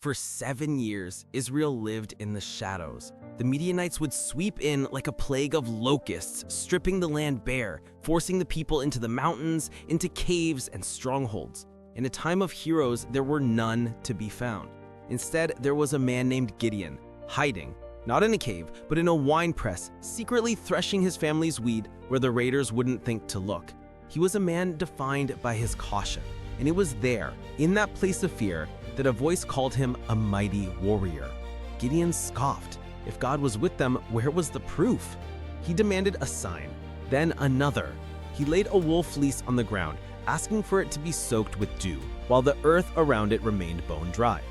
For 7 years, Israel lived in the shadows. The Midianites would sweep in like a plague of locusts, stripping the land bare, forcing the people into the mountains, into caves and strongholds. In a time of heroes, there were none to be found. Instead, there was a man named Gideon, hiding, not in a cave, but in a wine press, secretly threshing his family's wheat where the raiders wouldn't think to look. He was a man defined by his caution, and it was there, in that place of fear, that a voice called him a mighty warrior. Gideon scoffed. If God was with them, where was the proof? He demanded a sign, then another. He laid a wool fleece on the ground, asking for it to be soaked with dew, while the earth around it remained bone dry.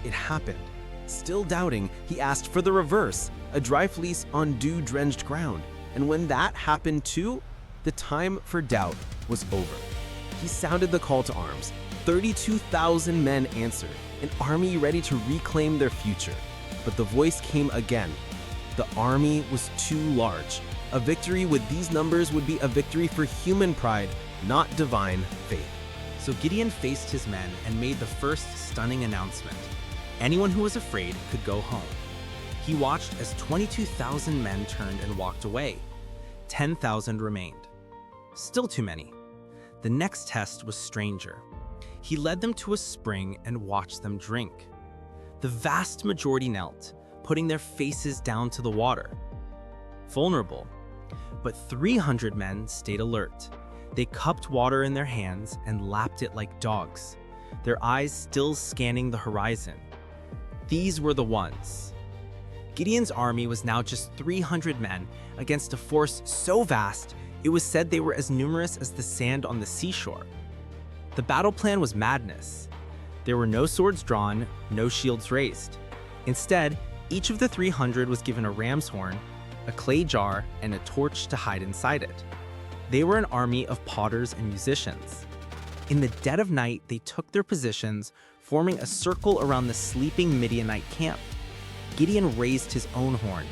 It happened. Still doubting, he asked for the reverse, a dry fleece on dew-drenched ground. And when that happened too, the time for doubt was over. He sounded the call to arms. 32,000 men answered, an army ready to reclaim their future. But the voice came again. The army was too large. A victory with these numbers would be a victory for human pride, not divine faith. So Gideon faced his men and made the first stunning announcement. Anyone who was afraid could go home. He watched as 22,000 men turned and walked away. 10,000 remained. Still too many. The next test was stranger. He led them to a spring and watched them drink. The vast majority knelt, putting their faces down to the water. Vulnerable. But 300 men stayed alert. They cupped water in their hands and lapped it like dogs, their eyes still scanning the horizon. These were the ones. Gideon's army was now just 300 men against a force so vast, it was said they were as numerous as the sand on the seashore. The battle plan was madness. There were no swords drawn, no shields raised. Instead, each of the 300 was given a ram's horn, a clay jar, and a torch to hide inside it. They were an army of potters and musicians. In the dead of night, they took their positions, forming a circle around the sleeping Midianite camp. Gideon raised his own horn.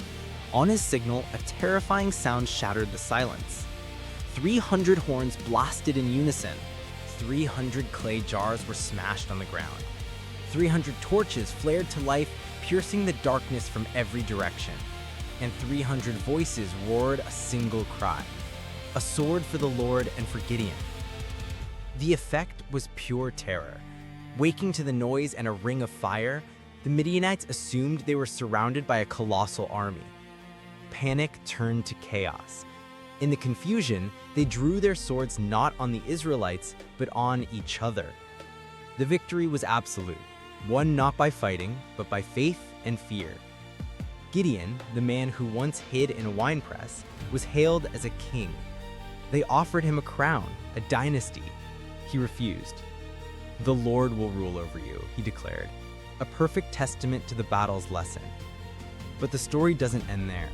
On his signal, a terrifying sound shattered the silence. 300 horns blasted in unison. 300 clay jars were smashed on the ground. 300 torches flared to life, piercing the darkness from every direction. And 300 voices roared a single cry. A sword for the Lord and for Gideon. The effect was pure terror. Waking to the noise and a ring of fire, the Midianites assumed they were surrounded by a colossal army. Panic turned to chaos. In the confusion, they drew their swords not on the Israelites, but on each other. The victory was absolute, won not by fighting, but by faith and fear. Gideon, the man who once hid in a winepress, was hailed as a king. They offered him a crown, a dynasty. He refused. "The Lord will rule over you," he declared, a perfect testament to the battle's lesson. But the story doesn't end there.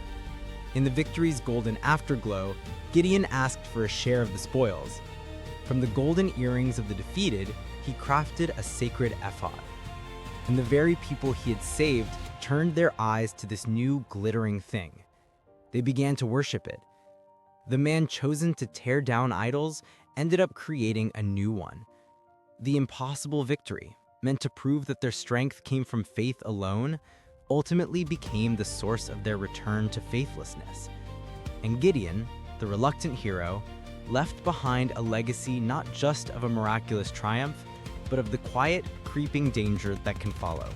In the victory's golden afterglow, Gideon asked for a share of the spoils. From the golden earrings of the defeated, he crafted a sacred ephod. And the very people he had saved turned their eyes to this new glittering thing. They began to worship it. The man chosen to tear down idols ended up creating a new one. The impossible victory, meant to prove that their strength came from faith alone, ultimately became the source of their return to faithlessness. And Gideon, the reluctant hero, left behind a legacy not just of a miraculous triumph, but of the quiet, creeping danger that can follow.